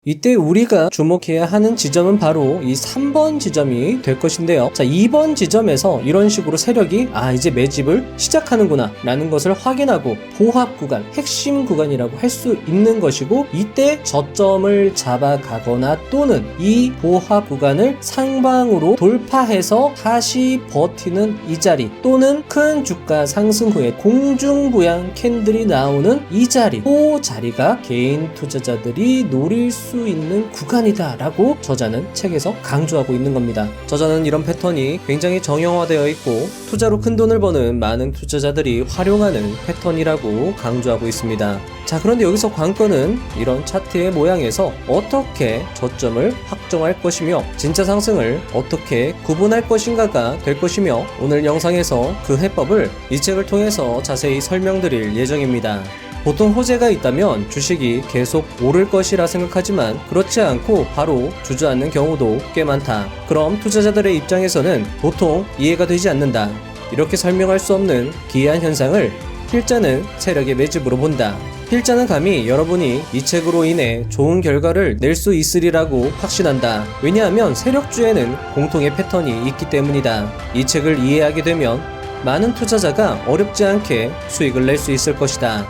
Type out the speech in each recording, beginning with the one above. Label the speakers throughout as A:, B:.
A: 이때 우리가 주목해야 하는 지점은 바로 이 3번 지점이 될 것인데요. 자, 2번 지점에서 이런 식으로 세력이 이제 매집을 시작하는구나 라는 것을 확인하고 보합 구간, 핵심 구간이라고 할 수 있는 것이고, 이때 저점을 잡아가거나 또는 이 보합 구간을 상방으로 돌파해서 다시 버티는 이 자리, 또는 큰 주가 상승 후에 공중부양 캔들이 나오는 이 자리, 그 자리가 개인 투자자들이 노릴 수 있는 구간이다 라고 저자는 책에서 강조하고 있는 겁니다. 저자는 이런 패턴이 굉장히 정형화되어 있고 투자로 큰 돈을 버는 많은 투자자들이 활용하는 패턴이라고 강조하고 있습니다. 자, 그런데 여기서 관건은 이런 차트의 모양에서 어떻게 저점을 확정할 것이며 진짜 상승을 어떻게 구분할 것인가가 될 것이며, 오늘 영상에서 그 해법을 이 책을 통해서 자세히 설명드릴 예정입니다. 보통 호재가 있다면 주식이 계속 오를 것이라 생각하지만 그렇지 않고 바로 주저앉는 경우도 꽤 많다. 그럼 투자자들의 입장에서는 보통 이해가 되지 않는다, 이렇게 설명할 수 없는 기이한 현상을 필자는 세력의 매집으로 본다. 필자는 감히 여러분이 이 책으로 인해 좋은 결과를 낼 수 있으리라고 확신한다. 왜냐하면 세력주에는 공통의 패턴이 있기 때문이다. 이 책을 이해하게 되면 많은 투자자가 어렵지 않게 수익을 낼 수 있을 것이다.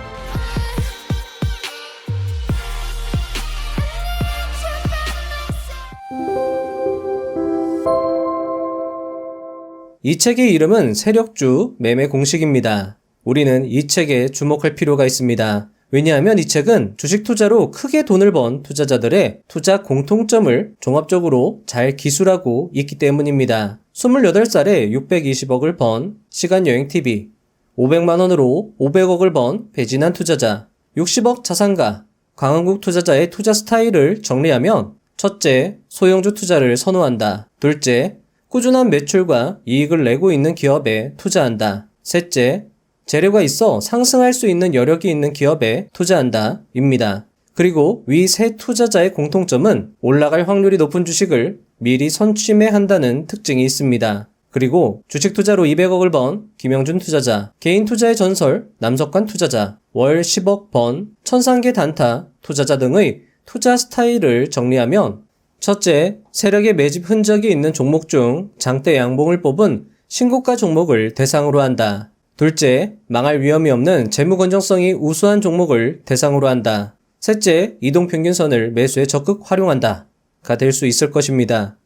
A: 이 책의 이름은 세력주 매매 공식입니다. 우리는 이 책에 주목할 필요가 있습니다. 왜냐하면 이 책은 주식 투자로 크게 돈을 번 투자자들의 투자 공통점을 종합적으로 잘 기술하고 있기 때문입니다. 28살에 620억을 번 시간여행TV, 500만원으로 500억을 번 배진한 투자자, 60억 자산가, 강한국 투자자의 투자 스타일을 정리하면, 첫째, 소형주 투자를 선호한다. 둘째, 꾸준한 매출과 이익을 내고 있는 기업에 투자한다. 셋째, 재료가 있어 상승할 수 있는 여력이 있는 기업에 투자한다 입니다. 그리고 위 세 투자자의 공통점은 올라갈 확률이 높은 주식을 미리 선취매한다는 특징이 있습니다. 그리고 주식 투자로 200억을 번 김영준 투자자, 개인 투자의 전설 남석관 투자자, 월 10억 번 천상계 단타 투자자 등의 투자 스타일을 정리하면, 첫째, 세력의 매집 흔적이 있는 종목 중 장대 양봉을 뽑은 신고가 종목을 대상으로 한다. 둘째, 망할 위험이 없는 재무 건전성이 우수한 종목을 대상으로 한다. 셋째, 이동평균선을 매수에 적극 활용한다 가 될 수 있을 것입니다.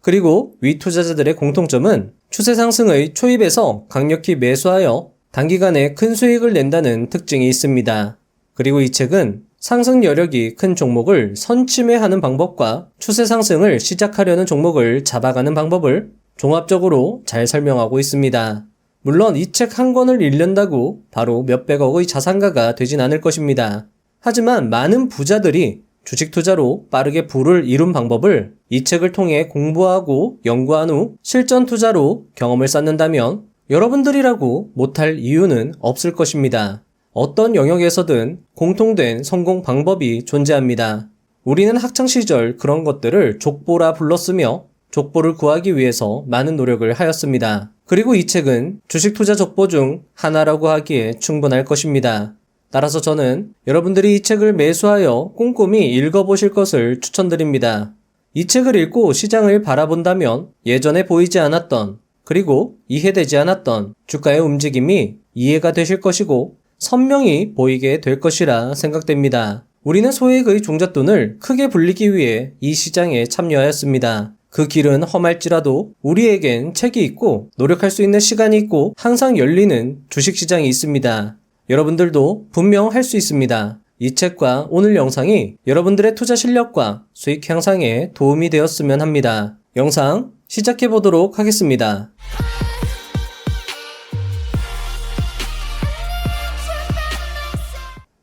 A: 그리고 위 투자자들의 공통점은 추세 상승의 초입에서 강력히 매수하여 단기간에 큰 수익을 낸다는 특징이 있습니다. 그리고 이 책은 상승 여력이 큰 종목을 선취매하는 방법과 추세 상승을 시작하려는 종목을 잡아가는 방법을 종합적으로 잘 설명하고 있습니다. 물론 이 책 한 권을 읽는다고 바로 몇백억의 자산가가 되진 않을 것입니다. 하지만 많은 부자들이 주식 투자로 빠르게 부를 이룬 방법을 이 책을 통해 공부하고 연구한 후 실전 투자로 경험을 쌓는다면 여러분들이라고 못할 이유는 없을 것입니다. 어떤 영역에서든 공통된 성공 방법이 존재합니다. 우리는 학창시절 그런 것들을 족보라 불렀으며 족보를 구하기 위해서 많은 노력을 하였습니다. 그리고 이 책은 주식 투자 족보 중 하나라고 하기에 충분할 것입니다. 따라서 저는 여러분들이 이 책을 매수하여 꼼꼼히 읽어보실 것을 추천드립니다. 이 책을 읽고 시장을 바라본다면 예전에 보이지 않았던, 그리고 이해되지 않았던 주가의 움직임이 이해가 되실 것이고 선명히 보이게 될 것이라 생각됩니다. 우리는 소액의 종잣돈을 크게 불리기 위해 이 시장에 참여하였습니다. 그 길은 험할지라도 우리에겐 책이 있고 노력할 수 있는 시간이 있고 항상 열리는 주식시장이 있습니다. 여러분들도 분명 할 수 있습니다. 이 책과 오늘 영상이 여러분들의 투자 실력과 수익 향상에 도움이 되었으면 합니다. 영상 시작해 보도록 하겠습니다.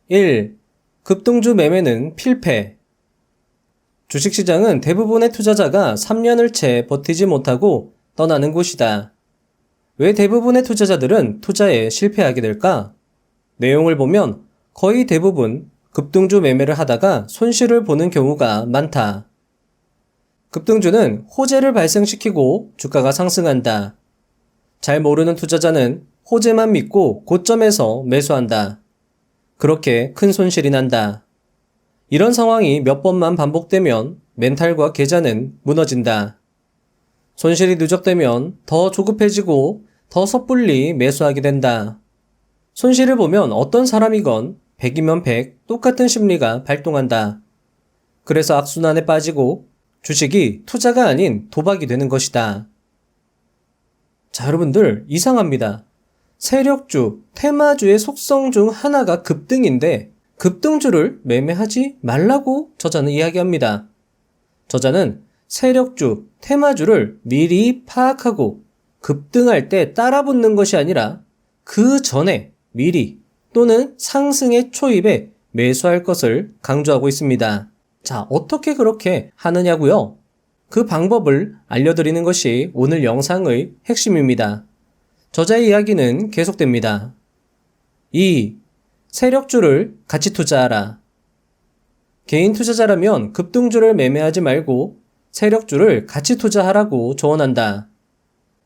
A: 1. 급등주 매매는 필패. 주식시장은 대부분의 투자자가 3년을 채 버티지 못하고 떠나는 곳이다. 왜 대부분의 투자자들은 투자에 실패하게 될까? 내용을 보면 거의 대부분 급등주 매매를 하다가 손실을 보는 경우가 많다. 급등주는 호재를 발생시키고 주가가 상승한다. 잘 모르는 투자자는 호재만 믿고 고점에서 매수한다. 그렇게 큰 손실이 난다. 이런 상황이 몇 번만 반복되면 멘탈과 계좌는 무너진다. 손실이 누적되면 더 조급해지고 더 섣불리 매수하게 된다. 손실을 보면 어떤 사람이건 100이면 100 똑같은 심리가 발동한다. 그래서 악순환에 빠지고 주식이 투자가 아닌 도박이 되는 것이다. 자, 여러분들 이상합니다. 세력주, 테마주의 속성 중 하나가 급등인데 급등주를 매매하지 말라고 저자는 이야기합니다. 저자는 세력주, 테마주를 미리 파악하고 급등할 때 따라붙는 것이 아니라 그 전에 미리 또는 상승의 초입에 매수할 것을 강조하고 있습니다. 자, 어떻게 그렇게 하느냐고요? 그 방법을 알려드리는 것이 오늘 영상의 핵심입니다. 저자의 이야기는 계속됩니다. 2. 세력주를 같이 투자하라. 개인 투자자라면 급등주를 매매하지 말고 세력주를 같이 투자하라고 조언한다.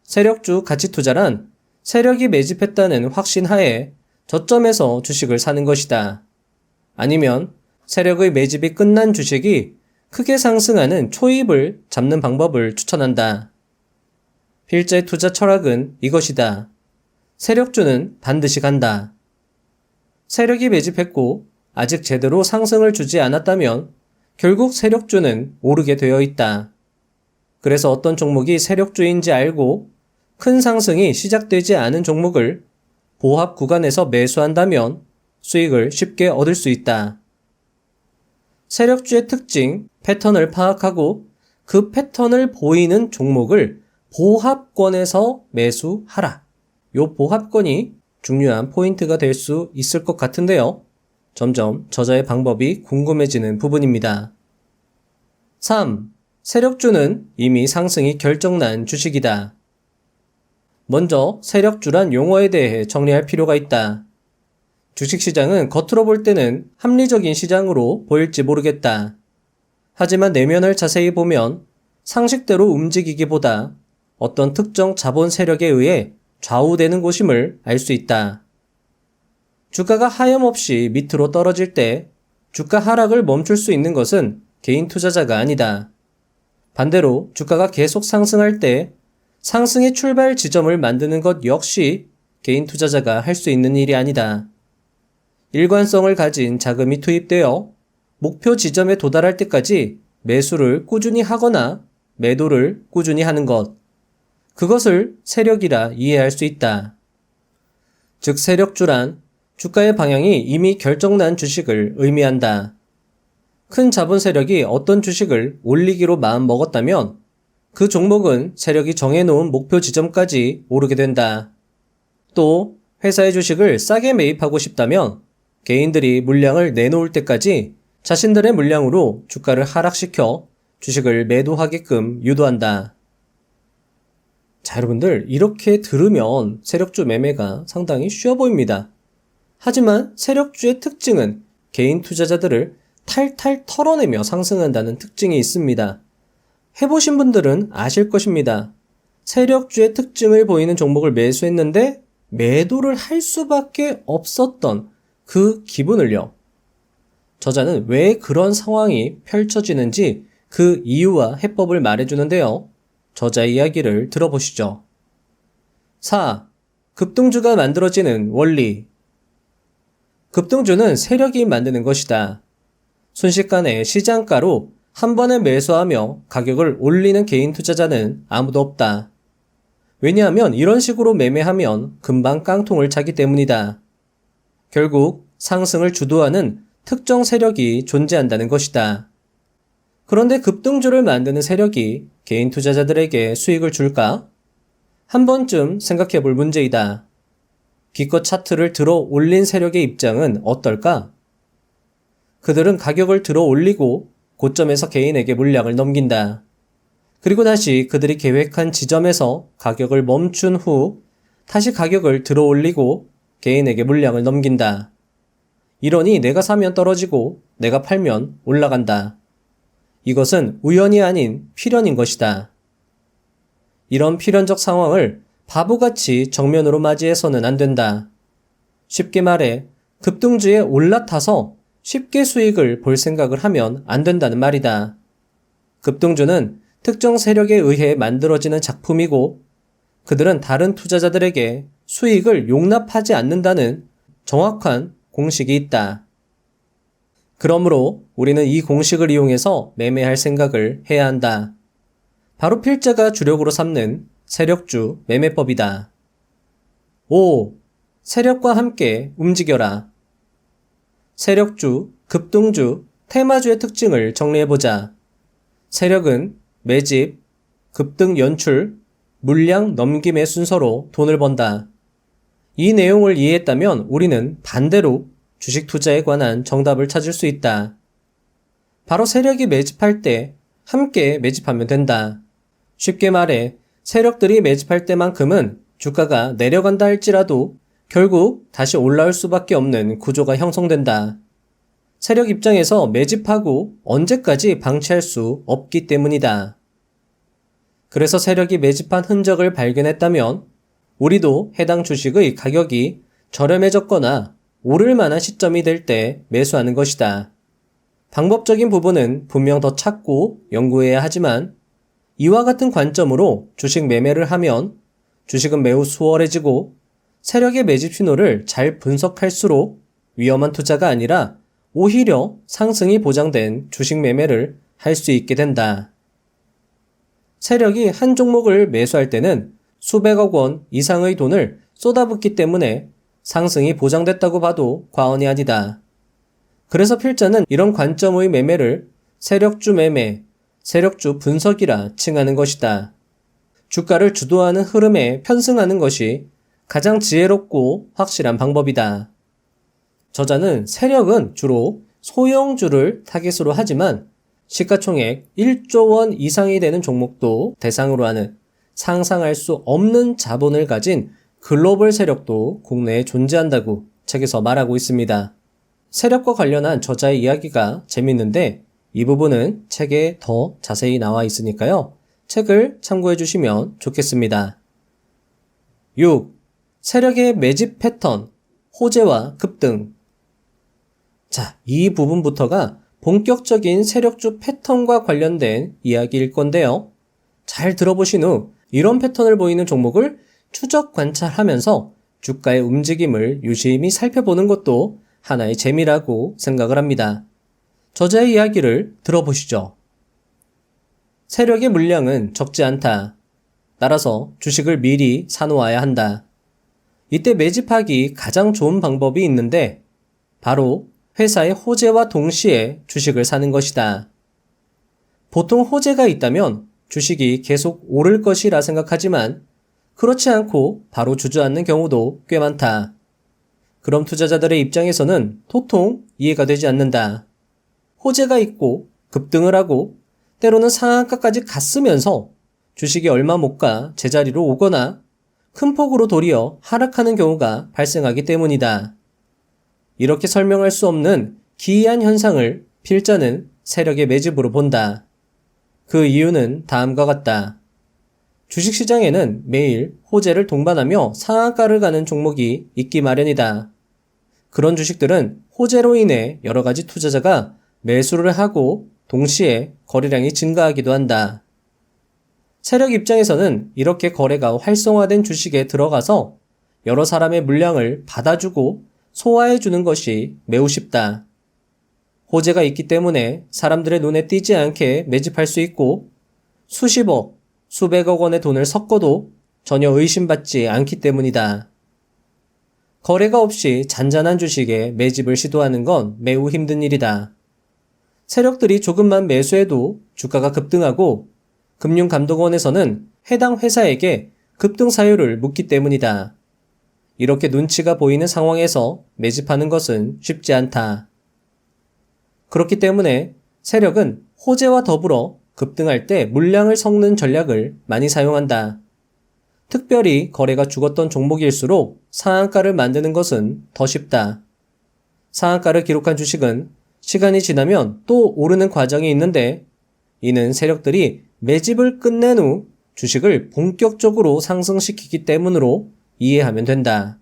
A: 세력주 같이 투자란 세력이 매집했다는 확신 하에 저점에서 주식을 사는 것이다. 아니면 세력의 매집이 끝난 주식이 크게 상승하는 초입을 잡는 방법을 추천한다. 필자의 투자 철학은 이것이다. 세력주는 반드시 간다. 세력이 매집했고 아직 제대로 상승을 주지 않았다면 결국 세력주는 오르게 되어 있다. 그래서 어떤 종목이 세력주인지 알고 큰 상승이 시작되지 않은 종목을 보합 구간에서 매수한다면 수익을 쉽게 얻을 수 있다. 세력주의 특징, 패턴을 파악하고 그 패턴을 보이는 종목을 보합권에서 매수하라. 요 보합권이 중요한 포인트가 될 수 있을 것 같은데요. 점점 저자의 방법이 궁금해지는 부분입니다. 3. 세력주는 이미 상승이 결정난 주식이다. 먼저 세력주란 용어에 대해 정리할 필요가 있다. 주식시장은 겉으로 볼 때는 합리적인 시장으로 보일지 모르겠다. 하지만 내면을 자세히 보면 상식대로 움직이기보다 어떤 특정 자본 세력에 의해 좌우되는 곳임을 알 수 있다. 주가가 하염없이 밑으로 떨어질 때 주가 하락을 멈출 수 있는 것은 개인 투자자가 아니다. 반대로 주가가 계속 상승할 때 상승의 출발 지점을 만드는 것 역시 개인 투자자가 할 수 있는 일이 아니다. 일관성을 가진 자금이 투입되어 목표 지점에 도달할 때까지 매수를 꾸준히 하거나 매도를 꾸준히 하는 것. 그것을 세력이라 이해할 수 있다. 즉 세력주란 주가의 방향이 이미 결정난 주식을 의미한다. 큰 자본 세력이 어떤 주식을 올리기로 마음먹었다면 그 종목은 세력이 정해놓은 목표 지점까지 오르게 된다. 또 회사의 주식을 싸게 매입하고 싶다면 개인들이 물량을 내놓을 때까지 자신들의 물량으로 주가를 하락시켜 주식을 매도하게끔 유도한다. 자, 여러분들 이렇게 들으면 세력주 매매가 상당히 쉬워 보입니다. 하지만 세력주의 특징은 개인 투자자들을 탈탈 털어내며 상승한다는 특징이 있습니다. 해보신 분들은 아실 것입니다. 세력주의 특징을 보이는 종목을 매수했는데 매도를 할 수밖에 없었던 그 기분을요. 저자는 왜 그런 상황이 펼쳐지는지 그 이유와 해법을 말해주는데요. 저자의 이야기를 들어보시죠. 4. 급등주가 만들어지는 원리. 급등주는 세력이 만드는 것이다. 순식간에 시장가로 한 번에 매수하며 가격을 올리는 개인 투자자는 아무도 없다. 왜냐하면 이런 식으로 매매하면 금방 깡통을 차기 때문이다. 결국 상승을 주도하는 특정 세력이 존재한다는 것이다. 그런데 급등주를 만드는 세력이 개인 투자자들에게 수익을 줄까? 한 번쯤 생각해 볼 문제이다. 기껏 차트를 들어 올린 세력의 입장은 어떨까? 그들은 가격을 들어 올리고 고점에서 개인에게 물량을 넘긴다. 그리고 다시 그들이 계획한 지점에서 가격을 멈춘 후 다시 가격을 들어 올리고 개인에게 물량을 넘긴다. 이러니 내가 사면 떨어지고 내가 팔면 올라간다. 이것은 우연이 아닌 필연인 것이다. 이런 필연적 상황을 바보같이 정면으로 맞이해서는 안 된다. 쉽게 말해 급등주에 올라타서 쉽게 수익을 볼 생각을 하면 안 된다는 말이다. 급등주는 특정 세력에 의해 만들어지는 작품이고 그들은 다른 투자자들에게 수익을 용납하지 않는다는 정확한 공식이 있다. 그러므로 우리는 이 공식을 이용해서 매매할 생각을 해야 한다. 바로 필자가 주력으로 삼는 세력주 매매법이다. 5. 세력과 함께 움직여라. 세력주, 급등주, 테마주의 특징을 정리해보자. 세력은 매집, 급등 연출, 물량 넘김의 순서로 돈을 번다. 이 내용을 이해했다면 우리는 반대로 주식 투자에 관한 정답을 찾을 수 있다. 바로 세력이 매집할 때 함께 매집하면 된다. 쉽게 말해 세력들이 매집할 때만큼은 주가가 내려간다 할지라도 결국 다시 올라올 수밖에 없는 구조가 형성된다. 세력 입장에서 매집하고 언제까지 방치할 수 없기 때문이다. 그래서 세력이 매집한 흔적을 발견했다면 우리도 해당 주식의 가격이 저렴해졌거나 오를 만한 시점이 될 때 매수하는 것이다. 방법적인 부분은 분명 더 찾고 연구해야 하지만 이와 같은 관점으로 주식 매매를 하면 주식은 매우 수월해지고 세력의 매집 신호를 잘 분석할수록 위험한 투자가 아니라 오히려 상승이 보장된 주식 매매를 할 수 있게 된다. 세력이 한 종목을 매수할 때는 수백억 원 이상의 돈을 쏟아붓기 때문에 상승이 보장됐다고 봐도 과언이 아니다. 그래서 필자는 이런 관점의 매매를 세력주 매매, 세력주 분석이라 칭하는 것이다. 주가를 주도하는 흐름에 편승하는 것이 가장 지혜롭고 확실한 방법이다. 저자는 세력은 주로 소형주를 타깃으로 하지만 시가총액 1조 원 이상이 되는 종목도 대상으로 하는 상상할 수 없는 자본을 가진 글로벌 세력도 국내에 존재한다고 책에서 말하고 있습니다. 세력과 관련한 저자의 이야기가 재밌는데 이 부분은 책에 더 자세히 나와 있으니까요. 책을 참고해 주시면 좋겠습니다. 6. 세력의 매집 패턴, 호재와 급등. 자, 이 부분부터가 본격적인 세력주 패턴과 관련된 이야기일 건데요. 잘 들어보신 후 이런 패턴을 보이는 종목을 추적 관찰하면서 주가의 움직임을 유심히 살펴보는 것도 하나의 재미라고 생각을 합니다. 저자의 이야기를 들어보시죠. 세력의 물량은 적지 않다. 따라서 주식을 미리 사놓아야 한다. 이때 매집하기 가장 좋은 방법이 있는데 바로 회사의 호재와 동시에 주식을 사는 것이다. 보통 호재가 있다면 주식이 계속 오를 것이라 생각하지만 그렇지 않고 바로 주저앉는 경우도 꽤 많다. 그럼 투자자들의 입장에서는 도통 이해가 되지 않는다. 호재가 있고 급등을 하고 때로는 상한가까지 갔으면서 주식이 얼마 못 가 제자리로 오거나 큰 폭으로 도리어 하락하는 경우가 발생하기 때문이다. 이렇게 설명할 수 없는 기이한 현상을 필자는 세력의 매집으로 본다. 그 이유는 다음과 같다. 주식시장에는 매일 호재를 동반하며 상한가를 가는 종목이 있기 마련이다. 그런 주식들은 호재로 인해 여러 가지 투자자가 매수를 하고 동시에 거래량이 증가하기도 한다. 세력 입장에서는 이렇게 거래가 활성화된 주식에 들어가서 여러 사람의 물량을 받아주고 소화해주는 것이 매우 쉽다. 호재가 있기 때문에 사람들의 눈에 띄지 않게 매집할 수 있고 수십억, 수백억 원의 돈을 섞어도 전혀 의심받지 않기 때문이다. 거래가 없이 잔잔한 주식에 매집을 시도하는 건 매우 힘든 일이다. 세력들이 조금만 매수해도 주가가 급등하고 금융감독원에서는 해당 회사에게 급등 사유를 묻기 때문이다. 이렇게 눈치가 보이는 상황에서 매집하는 것은 쉽지 않다. 그렇기 때문에 세력은 호재와 더불어 급등할 때 물량을 섞는 전략을 많이 사용한다. 특별히 거래가 죽었던 종목일수록 상한가를 만드는 것은 더 쉽다. 상한가를 기록한 주식은 시간이 지나면 또 오르는 과정이 있는데 이는 세력들이 매집을 끝낸 후 주식을 본격적으로 상승시키기 때문으로 이해하면 된다.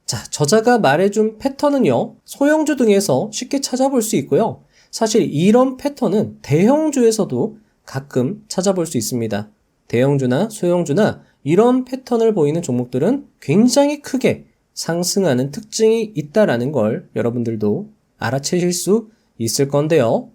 A: 자, 저자가 말해준 패턴은요, 소형주 등에서 쉽게 찾아볼 수 있고요. 사실 이런 패턴은 대형주에서도 가끔 찾아볼 수 있습니다. 대형주나 소형주나 이런 패턴을 보이는 종목들은 굉장히 크게 상승하는 특징이 있다라는 걸 여러분들도 알아채실 수 있을 건데요.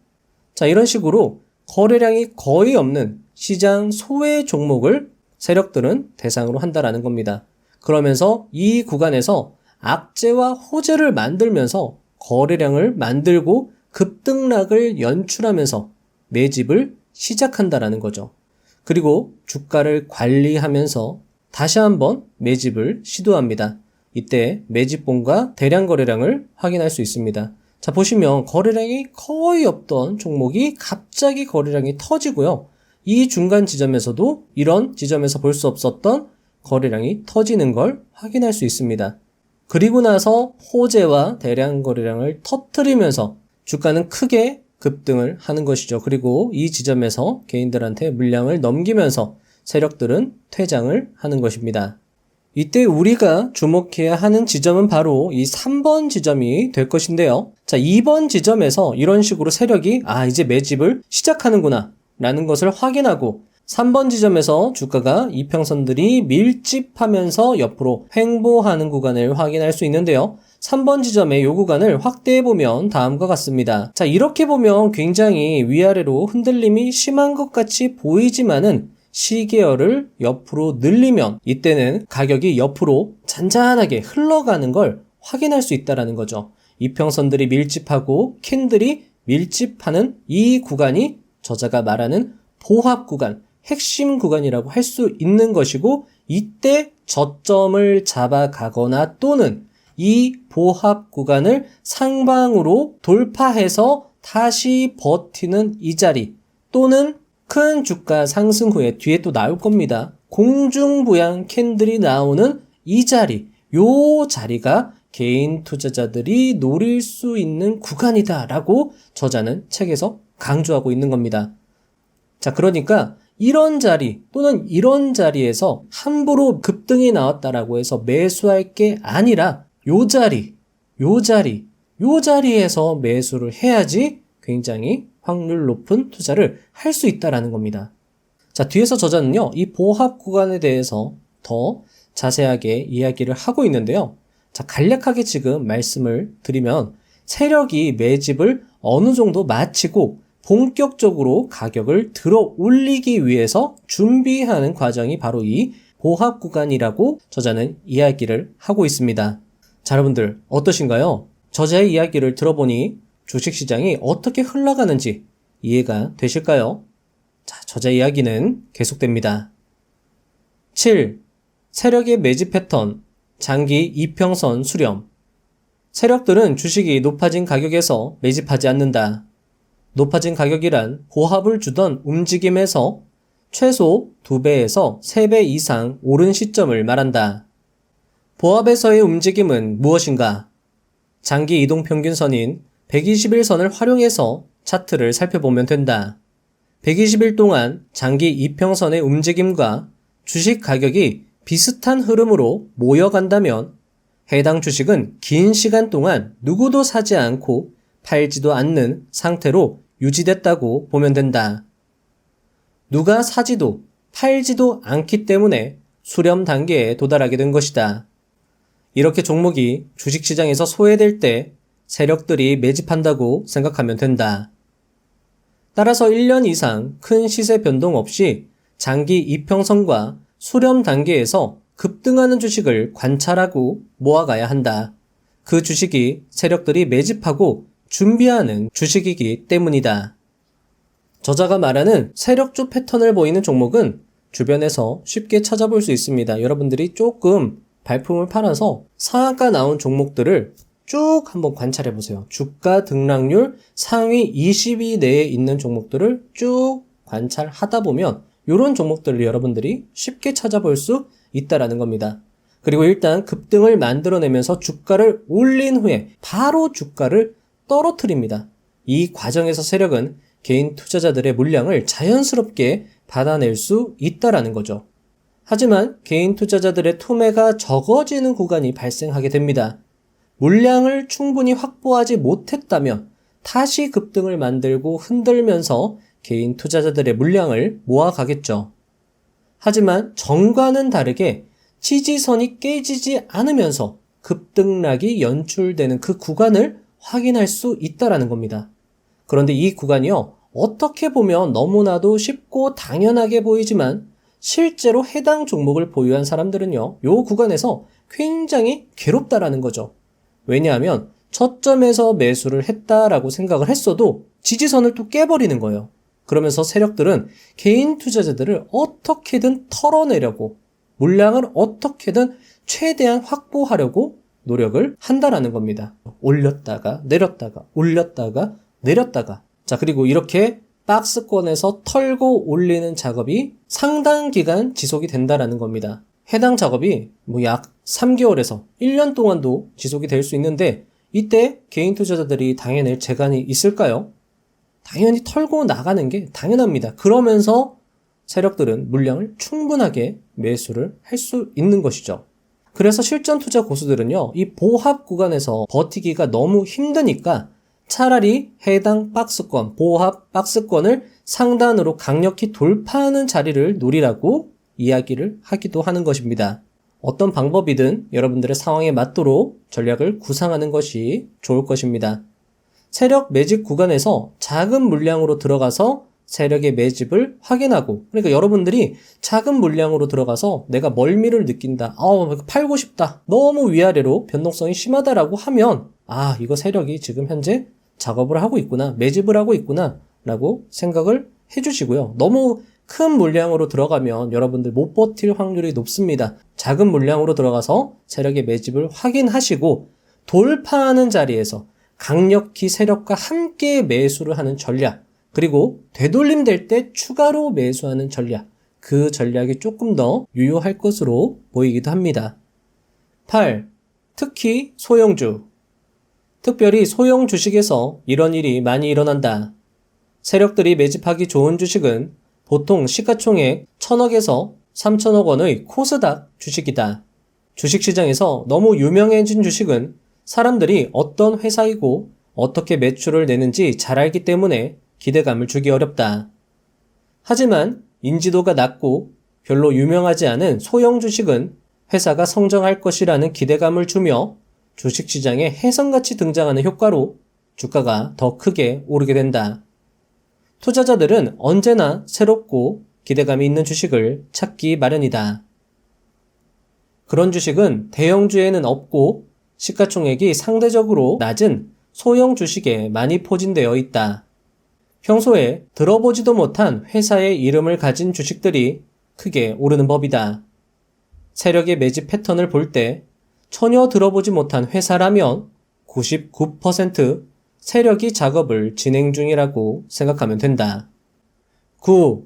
A: 자, 이런 식으로 거래량이 거의 없는 시장 소외 종목을 세력들은 대상으로 한다라는 겁니다. 그러면서 이 구간에서 악재와 호재를 만들면서 거래량을 만들고 급등락을 연출하면서 매집을 시작한다라는 거죠. 그리고 주가를 관리하면서 다시 한번 매집을 시도합니다. 이때 매집봉과 대량 거래량을 확인할 수 있습니다. 자, 보시면 거래량이 거의 없던 종목이 갑자기 거래량이 터지고요. 이 중간 지점에서도 이런 지점에서 볼 수 없었던 거래량이 터지는 걸 확인할 수 있습니다. 그리고 나서 호재와 대량 거래량을 터뜨리면서 주가는 크게 급등을 하는 것이죠. 그리고 이 지점에서 개인들한테 물량을 넘기면서 세력들은 퇴장을 하는 것입니다. 이때 우리가 주목해야 하는 지점은 바로 이 3번 지점이 될 것인데요. 자, 2번 지점에서 이런 식으로 세력이 이제 매집을 시작하는구나 라는 것을 확인하고 3번 지점에서 주가가 이평선들이 밀집하면서 옆으로 횡보하는 구간을 확인할 수 있는데요. 3번 지점의 이 구간을 확대해보면 다음과 같습니다. 자, 이렇게 보면 굉장히 위아래로 흔들림이 심한 것 같이 보이지만은 시계열을 옆으로 늘리면 이때는 가격이 옆으로 잔잔하게 흘러가는 걸 확인할 수 있다는 거죠. 이평선들이 밀집하고 캔들이 밀집하는 이 구간이 저자가 말하는 보합 구간, 핵심 구간이라고 할 수 있는 것이고, 이때 저점을 잡아가거나 또는 이 보합 구간을 상방으로 돌파해서 다시 버티는 이 자리, 또는 큰 주가 상승 후에 뒤에 또 나올 겁니다. 공중부양 캔들이 나오는 이 자리, 요 자리가 개인 투자자들이 노릴 수 있는 구간이다라고 저자는 책에서 강조하고 있는 겁니다. 자, 그러니까 이런 자리 또는 이런 자리에서 함부로 급등이 나왔다라고 해서 매수할 게 아니라 요 자리에서 매수를 해야지 굉장히 확률 높은 투자를 할 수 있다라는 겁니다. 자, 뒤에서 저자는요, 이 보합 구간에 대해서 더 자세하게 이야기를 하고 있는데요. 자, 간략하게 지금 말씀을 드리면 세력이 매집을 어느 정도 마치고 본격적으로 가격을 들어 올리기 위해서 준비하는 과정이 바로 이 보합 구간이라고 저자는 이야기를 하고 있습니다. 자, 여러분들 어떠신가요? 저자의 이야기를 들어보니 주식시장이 어떻게 흘러가는지 이해가 되실까요? 자, 저자 이야기는 계속됩니다. 7. 세력의 매집 패턴, 장기 이평선 수렴. 세력들은 주식이 높아진 가격에서 매집하지 않는다. 높아진 가격이란 보합을 주던 움직임에서 최소 2배에서 3배 이상 오른 시점을 말한다. 보합에서의 움직임은 무엇인가? 장기 이동평균선인 121선을 활용해서 차트를 살펴보면 된다. 120일 동안 장기 이평선의 움직임과 주식 가격이 비슷한 흐름으로 모여간다면 해당 주식은 긴 시간 동안 누구도 사지 않고 팔지도 않는 상태로 유지됐다고 보면 된다. 누가 사지도 팔지도 않기 때문에 수렴 단계에 도달하게 된 것이다. 이렇게 종목이 주식시장에서 소외될 때 세력들이 매집한다고 생각하면 된다. 따라서 1년 이상 큰 시세 변동 없이 장기 이평선과 수렴 단계에서 급등하는 주식을 관찰하고 모아가야 한다. 그 주식이 세력들이 매집하고 준비하는 주식이기 때문이다. 저자가 말하는 세력주 패턴을 보이는 종목은 주변에서 쉽게 찾아볼 수 있습니다. 여러분들이 조금 발품을 팔아서 상한가 나온 종목들을 쭉 한번 관찰해 보세요. 주가 등락률 상위 20위 내에 있는 종목들을 쭉 관찰하다 보면 이런 종목들을 여러분들이 쉽게 찾아볼 수 있다라는 겁니다. 그리고 일단 급등을 만들어내면서 주가를 올린 후에 바로 주가를 떨어뜨립니다. 이 과정에서 세력은 개인 투자자들의 물량을 자연스럽게 받아낼 수 있다라는 거죠. 하지만 개인 투자자들의 투매가 적어지는 구간이 발생하게 됩니다. 물량을 충분히 확보하지 못했다면 다시 급등을 만들고 흔들면서 개인 투자자들의 물량을 모아가겠죠. 하지만 전과는 다르게 지지선이 깨지지 않으면서 급등락이 연출되는 그 구간을 확인할 수 있다는 겁니다. 그런데 이 구간이요, 어떻게 보면 너무나도 쉽고 당연하게 보이지만 실제로 해당 종목을 보유한 사람들은요, 이 구간에서 굉장히 괴롭다라는 거죠. 왜냐하면 저점에서 매수를 했다라고 생각을 했어도 지지선을 또 깨버리는 거예요. 그러면서 세력들은 개인 투자자들을 어떻게든 털어내려고, 물량을 어떻게든 최대한 확보하려고 노력을 한다라는 겁니다. 올렸다가 내렸다가 올렸다가 내렸다가. 자, 그리고 이렇게 박스권에서 털고 올리는 작업이 상당 기간 지속이 된다라는 겁니다. 해당 작업이 약 3개월에서 1년 동안도 지속이 될 수 있는데, 이때 개인 투자자들이 당해낼 재간이 있을까요? 당연히 털고 나가는 게 당연합니다. 그러면서 세력들은 물량을 충분하게 매수를 할 수 있는 것이죠. 그래서 실전 투자 고수들은요, 이 보합 구간에서 버티기가 너무 힘드니까 차라리 해당 박스권, 보합 박스권을 상단으로 강력히 돌파하는 자리를 노리라고 이야기를 하기도 하는 것입니다. 어떤 방법이든 여러분들의 상황에 맞도록 전략을 구상하는 것이 좋을 것입니다. 세력 매집 구간에서 작은 물량으로 들어가서 세력의 매집을 확인하고, 그러니까 여러분들이 작은 물량으로 들어가서 내가 멀미를 느낀다, 팔고 싶다, 너무 위아래로 변동성이 심하다라고 하면, 이거 세력이 지금 현재 작업을 하고 있구나, 매집을 하고 있구나 라고 생각을 해주시고요. 너무 큰 물량으로 들어가면 여러분들 못 버틸 확률이 높습니다. 작은 물량으로 들어가서 세력의 매집을 확인하시고 돌파하는 자리에서 강력히 세력과 함께 매수를 하는 전략, 그리고 되돌림 될 때 추가로 매수하는 전략, 그 전략이 조금 더 유효할 것으로 보이기도 합니다. 8. 특히 소형주. 특별히 소형 주식에서 이런 일이 많이 일어난다. 세력들이 매집하기 좋은 주식은 보통 시가총액 1,000억에서 3,000억 원의 코스닥 주식이다. 주식시장에서 너무 유명해진 주식은 사람들이 어떤 회사이고 어떻게 매출을 내는지 잘 알기 때문에 기대감을 주기 어렵다. 하지만 인지도가 낮고 별로 유명하지 않은 소형 주식은 회사가 성장할 것이라는 기대감을 주며 주식시장에 혜성같이 등장하는 효과로 주가가 더 크게 오르게 된다. 투자자들은 언제나 새롭고 기대감이 있는 주식을 찾기 마련이다. 그런 주식은 대형주에는 없고 시가총액이 상대적으로 낮은 소형 주식에 많이 포진되어 있다. 평소에 들어보지도 못한 회사의 이름을 가진 주식들이 크게 오르는 법이다. 세력의 매집 패턴을 볼 때 전혀 들어보지 못한 회사라면 99% 세력이 작업을 진행 중이라고 생각하면 된다. 9.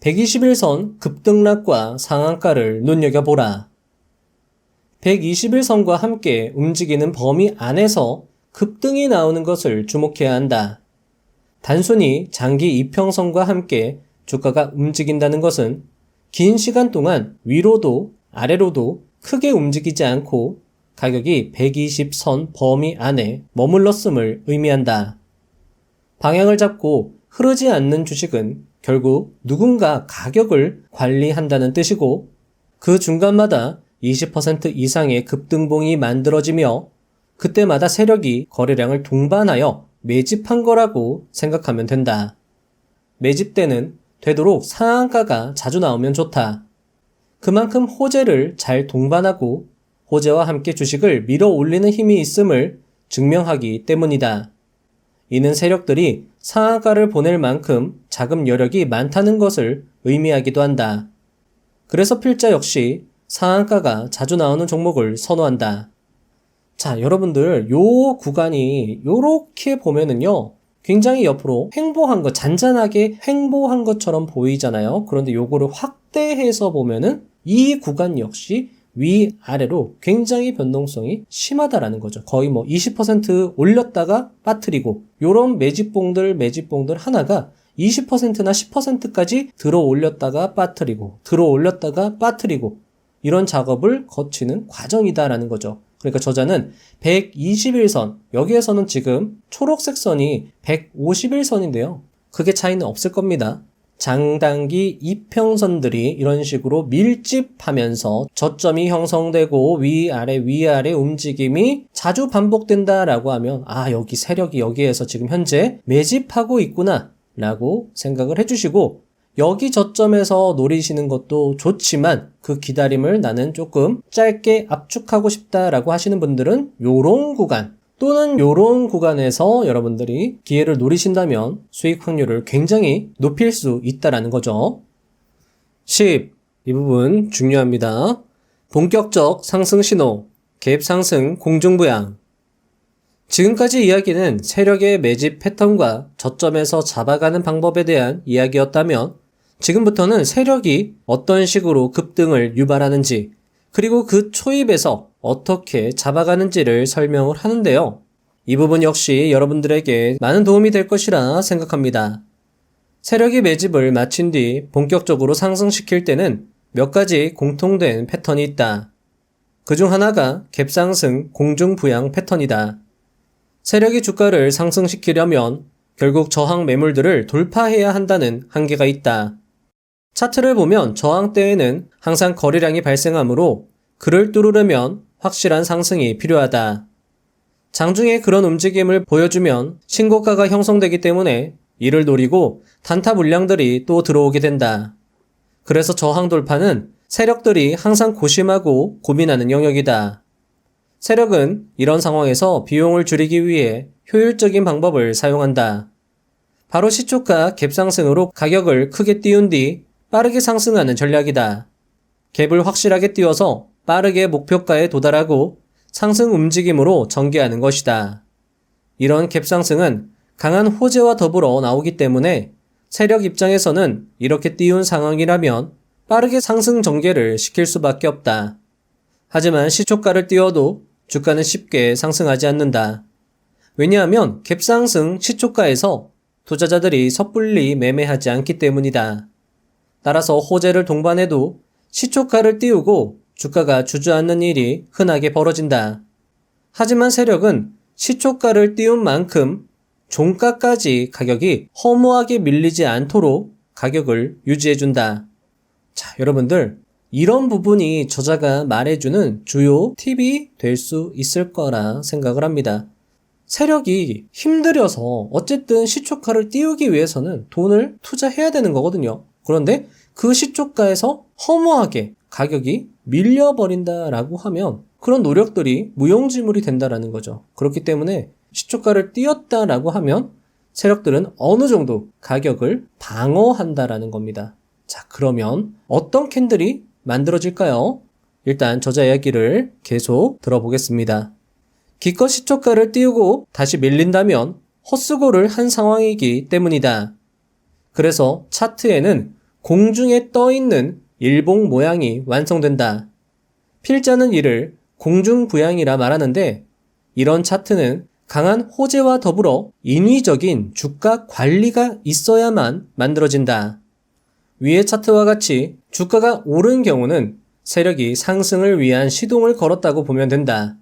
A: 121선 급등락과 상한가를 눈여겨보라. 121선과 함께 움직이는 범위 안에서 급등이 나오는 것을 주목해야 한다. 단순히 장기 이평선과 함께 주가가 움직인다는 것은 긴 시간 동안 위로도 아래로도 크게 움직이지 않고 가격이 120선 범위 안에 머물렀음을 의미한다. 방향을 잡고 흐르지 않는 주식은 결국 누군가 가격을 관리한다는 뜻이고, 그 중간마다 20% 이상의 급등봉이 만들어지며 그때마다 세력이 거래량을 동반하여 매집한 거라고 생각하면 된다. 매집 때는 되도록 상한가가 자주 나오면 좋다. 그만큼 호재를 잘 동반하고 호재와 함께 주식을 밀어 올리는 힘이 있음을 증명하기 때문이다. 이는 세력들이 상한가를 보낼 만큼 자금 여력이 많다는 것을 의미하기도 한다. 그래서 필자 역시 상한가가 자주 나오는 종목을 선호한다. 자, 여러분들 요 구간이 요렇게 보면은요, 굉장히 옆으로 횡보한 것, 잔잔하게 횡보한 것처럼 보이잖아요. 그런데 요거를 확대해서 보면은 이 구간 역시 위아래로 굉장히 변동성이 심하다라는 거죠. 거의 20% 올렸다가 빠뜨리고, 요런 매집봉들 하나가 20%나 10%까지 들어 올렸다가 빠뜨리고 들어 올렸다가 빠뜨리고 이런 작업을 거치는 과정이다라는 거죠. 그러니까 저자는 121선, 여기에서는 지금 초록색 선이 151선인데요. 크게 차이는 없을 겁니다. 장단기 이평선들이 이런 식으로 밀집하면서 저점이 형성되고 위아래 움직임이 자주 반복된다라고 하면 여기 세력이 여기에서 지금 현재 매집하고 있구나 라고 생각을 해주시고, 여기 저점에서 노리시는 것도 좋지만 그 기다림을 나는 조금 짧게 압축하고 싶다라고 하시는 분들은 요런 구간 또는 요런 구간에서 여러분들이 기회를 노리신다면 수익 확률을 굉장히 높일 수 있다라는 거죠. 10. 이 부분 중요합니다. 본격적 상승 신호, 갭 상승 공중부양. 지금까지 이야기는 세력의 매집 패턴과 저점에서 잡아가는 방법에 대한 이야기였다면, 지금부터는 세력이 어떤 식으로 급등을 유발하는지, 그리고 그 초입에서 어떻게 잡아가는지를 설명을 하는데요. 이 부분 역시 여러분들에게 많은 도움이 될 것이라 생각합니다. 세력이 매집을 마친 뒤 본격적으로 상승시킬 때는 몇 가지 공통된 패턴이 있다. 그중 하나가 갭상승 공중부양 패턴이다. 세력이 주가를 상승시키려면 결국 저항 매물들을 돌파해야 한다는 한계가 있다. 차트를 보면 저항대에는 항상 거래량이 발생하므로 그를 뚫으려면 확실한 상승이 필요하다. 장중에 그런 움직임을 보여주면 신고가가 형성되기 때문에 이를 노리고 단타 물량들이 또 들어오게 된다. 그래서 저항 돌파는 세력들이 항상 고심하고 고민하는 영역이다. 세력은 이런 상황에서 비용을 줄이기 위해 효율적인 방법을 사용한다. 바로 시초가 갭상승으로 가격을 크게 띄운 뒤 빠르게 상승하는 전략이다. 갭을 확실하게 띄워서 빠르게 목표가에 도달하고 상승 움직임으로 전개하는 것이다. 이런 갭상승은 강한 호재와 더불어 나오기 때문에 세력 입장에서는 이렇게 띄운 상황이라면 빠르게 상승 전개를 시킬 수밖에 없다. 하지만 시초가를 띄워도 주가는 쉽게 상승하지 않는다. 왜냐하면 갭상승 시초가에서 투자자들이 섣불리 매매하지 않기 때문이다. 따라서 호재를 동반해도 시초가를 띄우고 주가가 주저앉는 일이 흔하게 벌어진다. 하지만 세력은 시초가를 띄운 만큼 종가까지 가격이 허무하게 밀리지 않도록 가격을 유지해준다. 자, 여러분들, 이런 부분이 저자가 말해주는 주요 팁이 될 수 있을 거라 생각을 합니다. 세력이 힘들여서 어쨌든 시초가를 띄우기 위해서는 돈을 투자해야 되는 거거든요. 그런데 그 시초가에서 허무하게 가격이 밀려버린다라고 하면 그런 노력들이 무용지물이 된다라는 거죠. 그렇기 때문에 시초가를 띄웠다라고 하면 세력들은 어느 정도 가격을 방어한다라는 겁니다. 자, 그러면 어떤 캔들이 만들어질까요? 일단 저자 이야기를 계속 들어보겠습니다. 기껏 시초가를 띄우고 다시 밀린다면 헛수고를 한 상황이기 때문이다. 그래서 차트에는 공중에 떠있는 일봉 모양이 완성된다. 필자는 이를 공중부양이라 말하는데, 이런 차트는 강한 호재와 더불어 인위적인 주가 관리가 있어야만 만들어진다. 위의 차트와 같이 주가가 오른 경우는 세력이 상승을 위한 시동을 걸었다고 보면 된다.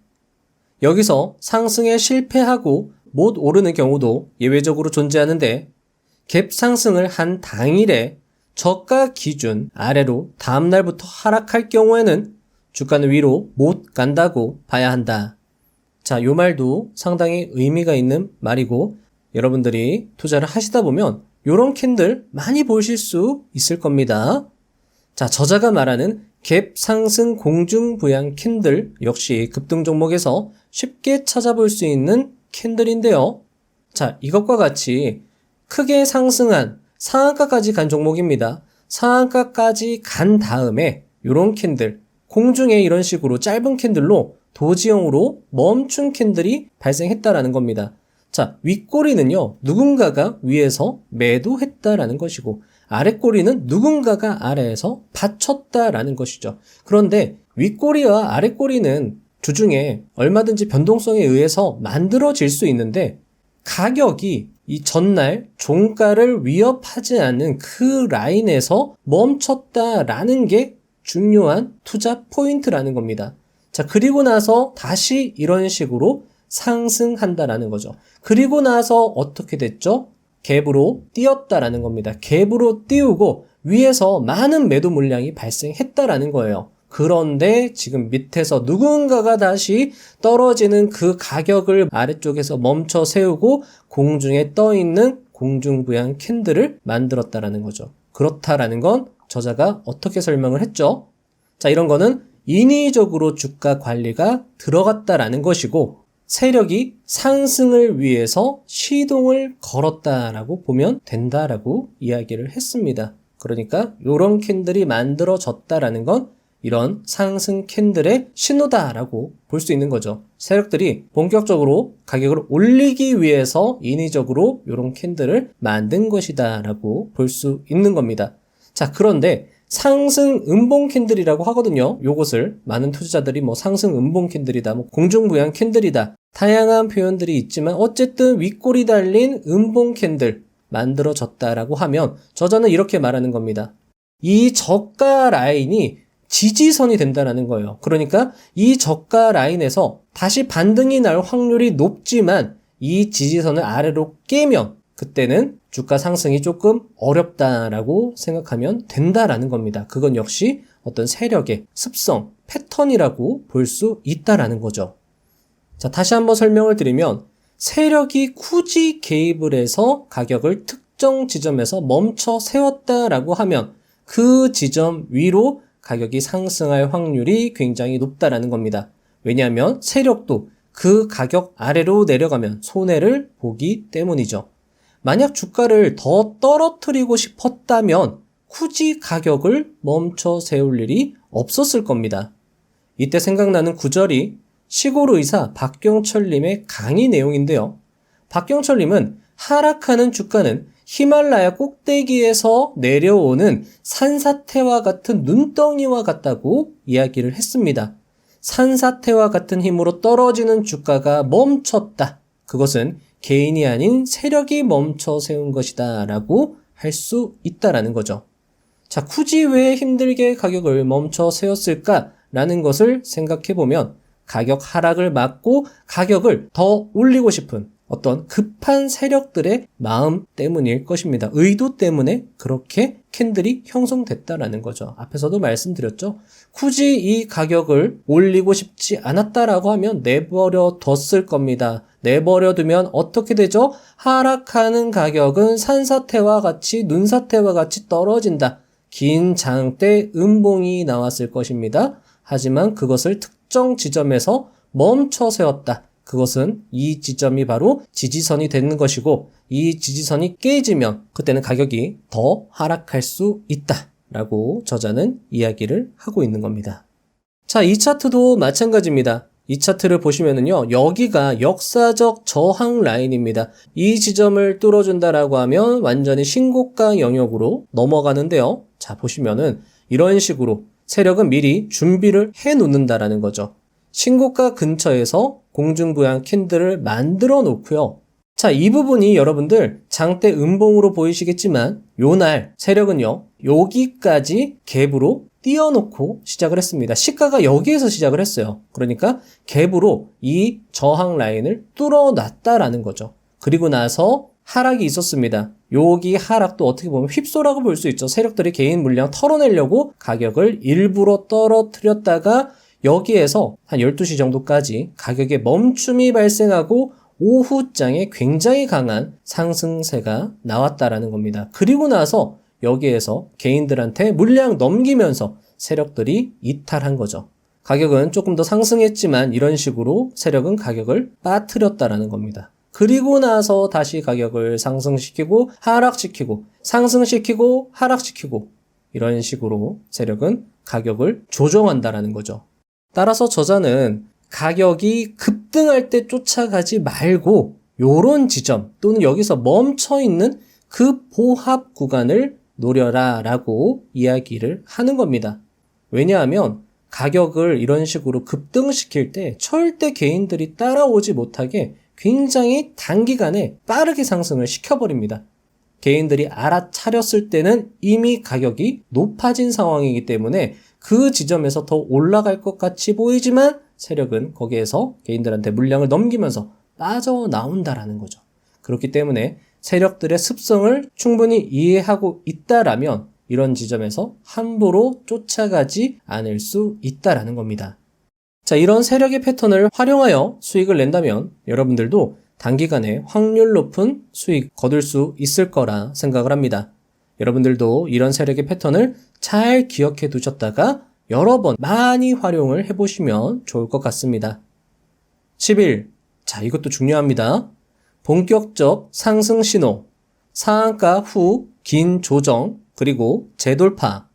A: 여기서 상승에 실패하고 못 오르는 경우도 예외적으로 존재하는데, 갭 상승을 한 당일에 저가 기준 아래로 다음날부터 하락할 경우에는 주가는 위로 못 간다고 봐야 한다. 자, 요 말도 상당히 의미가 있는 말이고, 여러분들이 투자를 하시다 보면 요런 캔들 많이 보실 수 있을 겁니다. 자, 저자가 말하는 갭 상승 공중부양 캔들 역시 급등 종목에서 쉽게 찾아볼 수 있는 캔들인데요. 자, 이것과 같이 크게 상승한 상한가까지 간 종목입니다. 상한가까지 간 다음에 요런 캔들, 공중에 이런 식으로 짧은 캔들로 도지형으로 멈춘 캔들이 발생했다라는 겁니다. 자, 윗꼬리는요, 누군가가 위에서 매도했다라는 것이고, 아랫꼬리는 누군가가 아래에서 받쳤다라는 것이죠. 그런데 윗꼬리와 아랫꼬리는 주중에 얼마든지 변동성에 의해서 만들어질 수 있는데, 가격이 이 전날 종가를 위협하지 않는 그 라인에서 멈췄다라는 게 중요한 투자 포인트라는 겁니다. 자, 그리고 나서 다시 이런 식으로 상승한다라는 거죠. 그리고 나서 어떻게 됐죠? 갭으로 띄었다라는 겁니다. 갭으로 띄우고 위에서 많은 매도 물량이 발생했다라는 거예요. 그런데 지금 밑에서 누군가가 다시 떨어지는 그 가격을 아래쪽에서 멈춰 세우고 공중에 떠 있는 공중부양 캔들을 만들었다라는 거죠. 그렇다라는 건 저자가 어떻게 설명을 했죠? 자, 이런 거는 인위적으로 주가 관리가 들어갔다라는 것이고 세력이 상승을 위해서 시동을 걸었다라고 보면 된다라고 이야기를 했습니다. 그러니까 이런 캔들이 만들어졌다라는 건 이런 상승 캔들의 신호다라고 볼 수 있는 거죠. 세력들이 본격적으로 가격을 올리기 위해서 인위적으로 이런 캔들을 만든 것이다라고 볼 수 있는 겁니다. 자, 그런데 상승 음봉 캔들이라고 하거든요. 요것을 많은 투자자들이 상승 음봉 캔들이다, 공중부양 캔들이다, 다양한 표현들이 있지만 어쨌든 윗골이 달린 음봉 캔들 만들어졌다라고 하면 저자는 이렇게 말하는 겁니다. 이 저가 라인이 지지선이 된다는 거예요. 그러니까 이 저가 라인에서 다시 반등이 날 확률이 높지만 이 지지선을 아래로 깨면 그때는 주가 상승이 조금 어렵다라고 생각하면 된다라는 겁니다. 그건 역시 어떤 세력의 습성, 패턴이라고 볼 수 있다라는 거죠. 자, 다시 한번 설명을 드리면 세력이 굳이 개입을 해서 가격을 특정 지점에서 멈춰 세웠다라고 하면 그 지점 위로 가격이 상승할 확률이 굉장히 높다라는 겁니다. 왜냐하면 세력도 그 가격 아래로 내려가면 손해를 보기 때문이죠. 만약 주가를 더 떨어뜨리고 싶었다면 굳이 가격을 멈춰 세울 일이 없었을 겁니다. 이때 생각나는 구절이 시골의사 박경철님의 강의 내용인데요. 박경철님은 하락하는 주가는 히말라야 꼭대기에서 내려오는 산사태와 같은 눈덩이와 같다고 이야기를 했습니다. 산사태와 같은 힘으로 떨어지는 주가가 멈췄다. 그것은 개인이 아닌 세력이 멈춰 세운 것이다 라고 할 수 있다라는 거죠. 자, 굳이 왜 힘들게 가격을 멈춰 세웠을까 라는 것을 생각해 보면 가격 하락을 막고 가격을 더 올리고 싶은 어떤 급한 세력들의 마음 때문일 것입니다. 의도 때문에 그렇게 캔들이 형성됐다라는 거죠. 앞에서도 말씀드렸죠. 굳이 이 가격을 올리고 싶지 않았다라고 하면 내버려 뒀을 겁니다. 내버려 두면 어떻게 되죠? 하락하는 가격은 산사태와 같이 눈사태와 같이 떨어진다. 긴 장대 음봉이 나왔을 것입니다. 하지만 그것을 특정 지점에서 멈춰 세웠다. 그것은 이 지점이 바로 지지선이 되는 것이고 이 지지선이 깨지면 그때는 가격이 더 하락할 수 있다 라고 저자는 이야기를 하고 있는 겁니다. 자, 이 차트도 마찬가지입니다. 이 차트를 보시면은요, 여기가 역사적 저항 라인입니다. 이 지점을 뚫어준다라고 하면 완전히 신고가 영역으로 넘어가는데요. 자, 보시면은 이런 식으로 세력은 미리 준비를 해 놓는다라는 거죠. 신고가 근처에서 공중부양 캔들을 만들어 놓고요. 자, 이 부분이 여러분들 장대 음봉으로 보이시겠지만 요날 세력은요, 여기까지 갭으로 띄워놓고 시작을 했습니다. 시가가 여기에서 시작을 했어요. 그러니까 갭으로 이 저항 라인을 뚫어놨다라는 거죠. 그리고 나서 하락이 있었습니다. 여기 하락도 어떻게 보면 휩소라고 볼 수 있죠. 세력들이 개인 물량 털어내려고 가격을 일부러 떨어뜨렸다가 여기에서 한 12시 정도까지 가격에 멈춤이 발생하고 오후장에 굉장히 강한 상승세가 나왔다라는 겁니다. 그리고 나서 여기에서 개인들한테 물량 넘기면서 세력들이 이탈한 거죠. 가격은 조금 더 상승했지만 이런 식으로 세력은 가격을 빠뜨렸다라는 겁니다. 그리고 나서 다시 가격을 상승시키고 하락시키고 상승시키고 하락시키고 이런 식으로 세력은 가격을 조정한다라는 거죠. 따라서 저자는 가격이 급등할 때 쫓아가지 말고 요런 지점 또는 여기서 멈춰있는 그 보합 구간을 노려라 라고 이야기를 하는 겁니다. 왜냐하면 가격을 이런 식으로 급등시킬 때 절대 개인들이 따라오지 못하게 굉장히 단기간에 빠르게 상승을 시켜버립니다. 개인들이 알아차렸을 때는 이미 가격이 높아진 상황이기 때문에 그 지점에서 더 올라갈 것 같이 보이지만 세력은 거기에서 개인들한테 물량을 넘기면서 빠져나온다라는 거죠. 그렇기 때문에 세력들의 습성을 충분히 이해하고 있다라면 이런 지점에서 함부로 쫓아가지 않을 수 있다라는 겁니다. 자, 이런 세력의 패턴을 활용하여 수익을 낸다면 여러분들도 단기간에 확률 높은 수익 거둘 수 있을 거라 생각을 합니다. 여러분들도 이런 세력의 패턴을 잘 기억해 두셨다가 여러 번 많이 활용을 해보시면 좋을 것 같습니다. 11. 자, 이것도 중요합니다. 본격적 상승 신호, 상한가 후 긴 조정, 그리고 재돌파.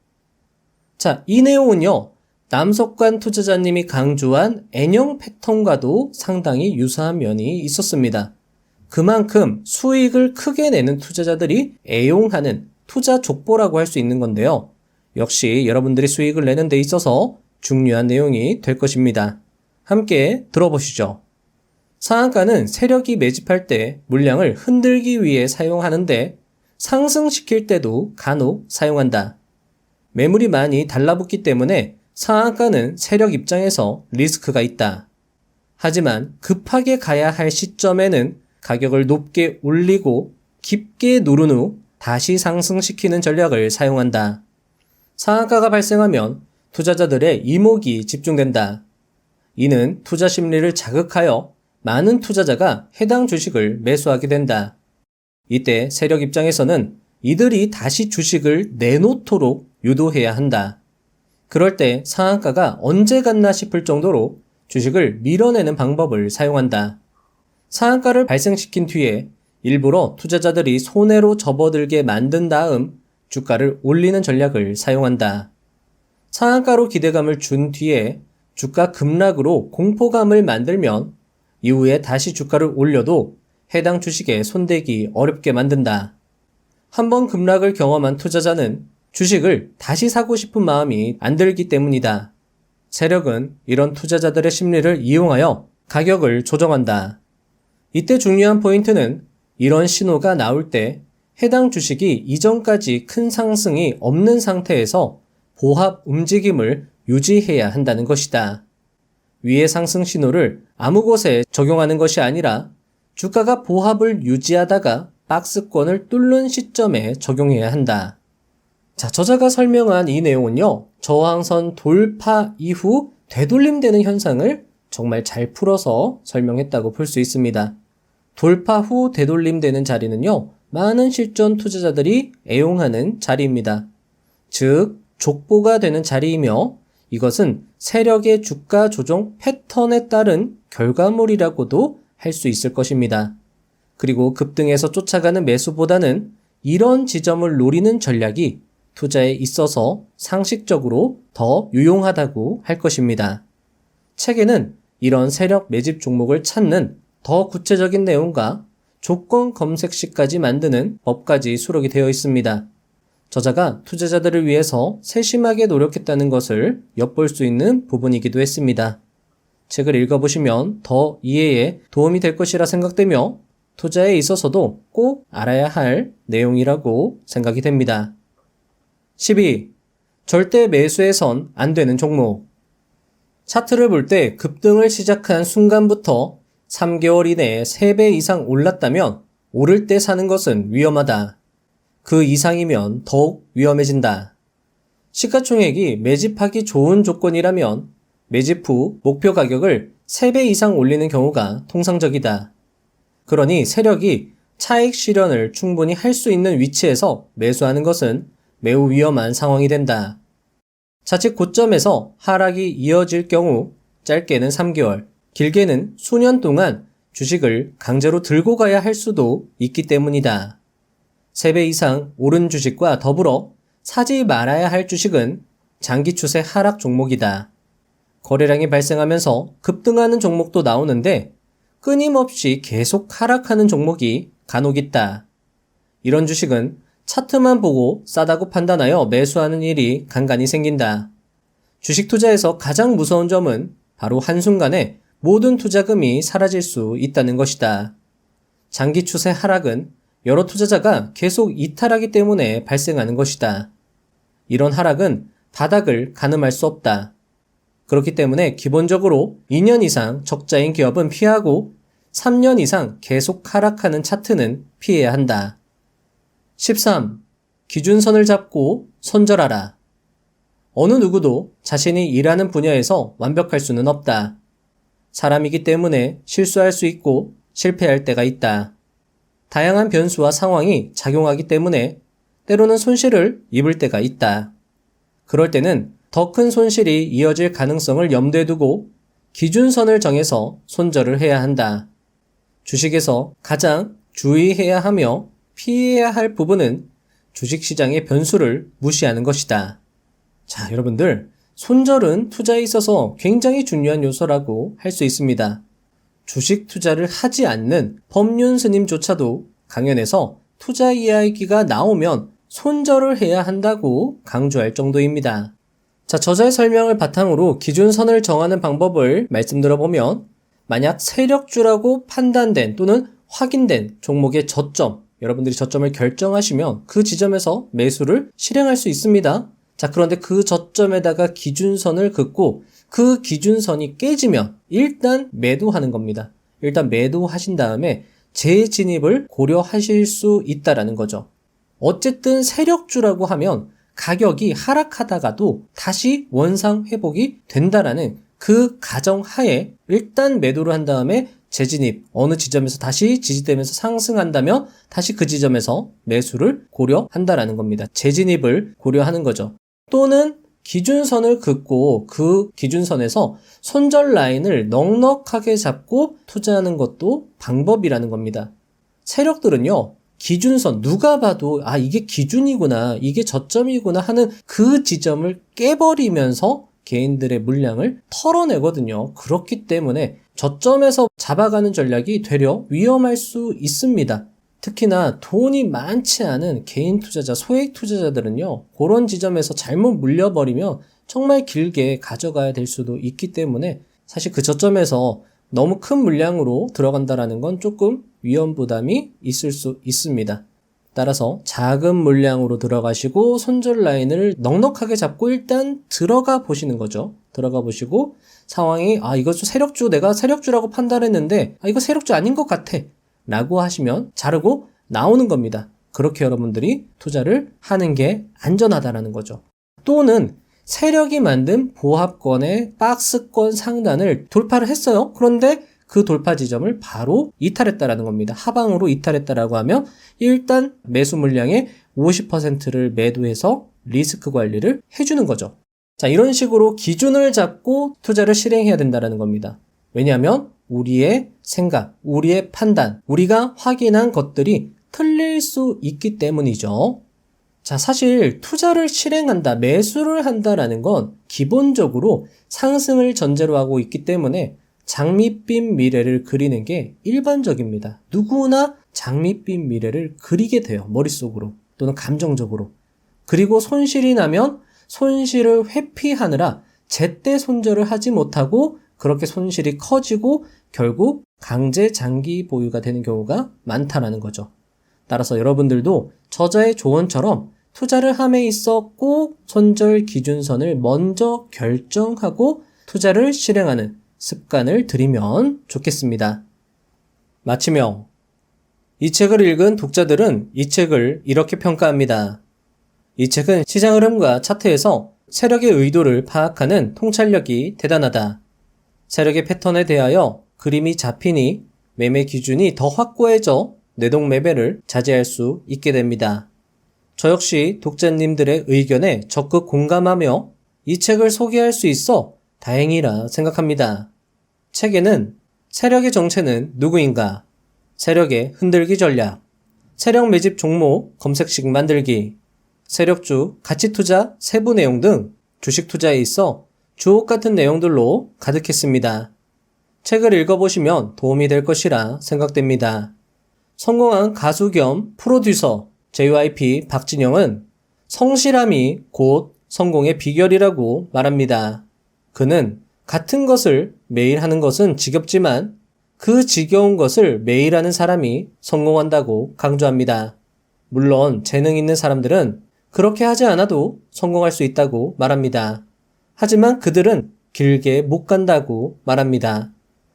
A: 자, 이 내용은요, 남석관 투자자님이 강조한 N형 패턴과도 상당히 유사한 면이 있었습니다. 그만큼 수익을 크게 내는 투자자들이 애용하는 투자 족보라고 할 수 있는 건데요. 역시 여러분들이 수익을 내는 데 있어서 중요한 내용이 될 것입니다. 함께 들어보시죠. 상한가는 세력이 매집할 때 물량을 흔들기 위해 사용하는데 상승시킬 때도 간혹 사용한다. 매물이 많이 달라붙기 때문에 상한가는 세력 입장에서 리스크가 있다. 하지만 급하게 가야 할 시점에는 가격을 높게 올리고 깊게 누른 후 다시 상승시키는 전략을 사용한다. 상한가가 발생하면 투자자들의 이목이 집중된다. 이는 투자 심리를 자극하여 많은 투자자가 해당 주식을 매수하게 된다. 이때 세력 입장에서는 이들이 다시 주식을 내놓도록 유도해야 한다. 그럴 때 상한가가 언제 갔나 싶을 정도로 주식을 밀어내는 방법을 사용한다. 상한가를 발생시킨 뒤에 일부러 투자자들이 손해로 접어들게 만든 다음 주가를 올리는 전략을 사용한다. 상한가로 기대감을 준 뒤에 주가 급락으로 공포감을 만들면 이후에 다시 주가를 올려도 해당 주식에 손대기 어렵게 만든다. 한번 급락을 경험한 투자자는 주식을 다시 사고 싶은 마음이 안 들기 때문이다. 세력은 이런 투자자들의 심리를 이용하여 가격을 조정한다. 이때 중요한 포인트는 이런 신호가 나올 때 해당 주식이 이전까지 큰 상승이 없는 상태에서 보합 움직임을 유지해야 한다는 것이다. 위의 상승 신호를 아무 곳에 적용하는 것이 아니라 주가가 보합을 유지하다가 박스권을 뚫는 시점에 적용해야 한다. 자, 저자가 설명한 이 내용은요, 저항선 돌파 이후 되돌림되는 현상을 정말 잘 풀어서 설명했다고 볼 수 있습니다. 돌파 후 되돌림되는 자리는요, 많은 실전 투자자들이 애용하는 자리입니다. 즉, 족보가 되는 자리이며 이것은 세력의 주가 조정 패턴에 따른 결과물이라고도 할 수 있을 것입니다. 그리고 급등해서 쫓아가는 매수보다는 이런 지점을 노리는 전략이 투자에 있어서 상식적으로 더 유용하다고 할 것입니다. 책에는 이런 세력 매집 종목을 찾는 더 구체적인 내용과 조건 검색 시까지 만드는 법까지 수록이 되어 있습니다. 저자가 투자자들을 위해서 세심하게 노력했다는 것을 엿볼 수 있는 부분이기도 했습니다. 책을 읽어보시면 더 이해에 도움이 될 것이라 생각되며 투자에 있어서도 꼭 알아야 할 내용이라고 생각이 됩니다. 12. 절대 매수해선 안 되는 종목. 차트를 볼 때 급등을 시작한 순간부터 3개월 이내에 3배 이상 올랐다면 오를 때 사는 것은 위험하다. 그 이상이면 더욱 위험해진다. 시가총액이 매집하기 좋은 조건이라면 매집 후 목표 가격을 3배 이상 올리는 경우가 통상적이다. 그러니 세력이 차익 실현을 충분히 할 수 있는 위치에서 매수하는 것은 매우 위험한 상황이 된다. 자칫 고점에서 하락이 이어질 경우 짧게는 3개월, 길게는 수년 동안 주식을 강제로 들고 가야 할 수도 있기 때문이다. 3배 이상 오른 주식과 더불어 사지 말아야 할 주식은 장기 추세 하락 종목이다. 거래량이 발생하면서 급등하는 종목도 나오는데 끊임없이 계속 하락하는 종목이 간혹 있다. 이런 주식은 차트만 보고 싸다고 판단하여 매수하는 일이 간간히 생긴다. 주식 투자에서 가장 무서운 점은 바로 한순간에 모든 투자금이 사라질 수 있다는 것이다. 장기 추세 하락은 여러 투자자가 계속 이탈하기 때문에 발생하는 것이다. 이런 하락은 바닥을 가늠할 수 없다. 그렇기 때문에 기본적으로 2년 이상 적자인 기업은 피하고 3년 이상 계속 하락하는 차트는 피해야 한다. 13. 기준선을 잡고 손절하라. 어느 누구도 자신이 일하는 분야에서 완벽할 수는 없다. 사람이기 때문에 실수할 수 있고 실패할 때가 있다. 다양한 변수와 상황이 작용하기 때문에 때로는 손실을 입을 때가 있다. 그럴 때는 더 큰 손실이 이어질 가능성을 염두에 두고 기준선을 정해서 손절을 해야 한다. 주식에서 가장 주의해야 하며 피해야 할 부분은 주식시장의 변수를 무시하는 것이다. 자, 여러분들, 손절은 투자에 있어서 굉장히 중요한 요소라고 할 수 있습니다. 주식 투자를 하지 않는 법륜 스님조차도 강연에서 투자 이야기가 나오면 손절을 해야 한다고 강조할 정도입니다. 자, 저자의 설명을 바탕으로 기준선을 정하는 방법을 말씀드려보면 만약 세력주라고 판단된 또는 확인된 종목의 저점, 여러분들이 저점을 결정하시면 그 지점에서 매수를 실행할 수 있습니다. 자, 그런데 그 저점에다가 기준선을 긋고 그 기준선이 깨지면 일단 매도하는 겁니다. 일단 매도하신 다음에 재진입을 고려하실 수 있다라는 거죠. 어쨌든 세력주라고 하면 가격이 하락하다가도 다시 원상 회복이 된다라는 그 가정하에 일단 매도를 한 다음에 재진입, 어느 지점에서 다시 지지되면서 상승한다면 다시 그 지점에서 매수를 고려한다라는 겁니다. 재진입을 고려하는 거죠. 또는 기준선을 긋고 그 기준선에서 손절 라인을 넉넉하게 잡고 투자하는 것도 방법이라는 겁니다. 세력들은요, 기준선, 누가 봐도 이게 기준이구나, 이게 저점이구나 하는 그 지점을 깨버리면서 개인들의 물량을 털어내거든요. 그렇기 때문에 저점에서 잡아가는 전략이 되려 위험할 수 있습니다. 특히나 돈이 많지 않은 개인 투자자, 소액 투자자들은요, 그런 지점에서 잘못 물려버리면 정말 길게 가져가야 될 수도 있기 때문에 사실 그 저점에서 너무 큰 물량으로 들어간다라는 건 조금 위험 부담이 있을 수 있습니다. 따라서 작은 물량으로 들어가시고 손절 라인을 넉넉하게 잡고 일단 들어가 보시는 거죠. 들어가 보시고 상황이 이거 좀 세력주, 내가 세력주라고 판단했는데 이거 세력주 아닌 것 같아 라고 하시면 자르고 나오는 겁니다. 그렇게 여러분들이 투자를 하는 게 안전하다라는 거죠. 또는 세력이 만든 보합권의 박스권 상단을 돌파를 했어요. 그런데 그 돌파 지점을 바로 이탈했다라는 겁니다. 하방으로 이탈했다라고 하면 일단 매수 물량의 50%를 매도해서 리스크 관리를 해주는 거죠. 자, 이런 식으로 기준을 잡고 투자를 실행해야 된다는 겁니다. 왜냐하면 우리의 생각, 우리의 판단, 우리가 확인한 것들이 틀릴 수 있기 때문이죠. 자, 사실 투자를 실행한다, 매수를 한다라는 건 기본적으로 상승을 전제로 하고 있기 때문에 장밋빛 미래를 그리는 게 일반적입니다. 누구나 장밋빛 미래를 그리게 돼요. 머릿속으로 또는 감정적으로. 그리고 손실이 나면 손실을 회피하느라 제때 손절을 하지 못하고 그렇게 손실이 커지고 결국 강제 장기 보유가 되는 경우가 많다라는 거죠. 따라서 여러분들도 저자의 조언처럼 투자를 함에 있어 꼭 손절 기준선을 먼저 결정하고 투자를 실행하는 습관을 들이면 좋겠습니다. 마치명. 이 책을 읽은 독자들은 이 책을 이렇게 평가합니다. 이 책은 시장 흐름과 차트에서 세력의 의도를 파악하는 통찰력이 대단하다. 세력의 패턴에 대하여 그림이 잡히니 매매 기준이 더 확고해져 내동 매매를 자제할 수 있게 됩니다. 저 역시 독자님들의 의견에 적극 공감하며 이 책을 소개할 수 있어 다행이라 생각합니다. 책에는 세력의 정체는 누구인가, 세력의 흔들기 전략, 세력 매집 종목 검색식 만들기, 세력주 가치투자 세부 내용 등 주식 투자에 있어 주옥 같은 내용들로 가득했습니다. 책을 읽어보시면 도움이 될 것이라 생각됩니다. 성공한 가수 겸 프로듀서 JYP 박진영은 성실함이 곧 성공의 비결이라고 말합니다. 그는 같은 것을 매일 하는 것은 지겹지만 그 지겨운 것을 매일 하는 사람이 성공한다고 강조합니다. 물론 재능 있는 사람들은 그렇게 하지 않아도 성공할 수 있다고 말합니다. 하지만 그들은 길게 못 간다고 말합니다.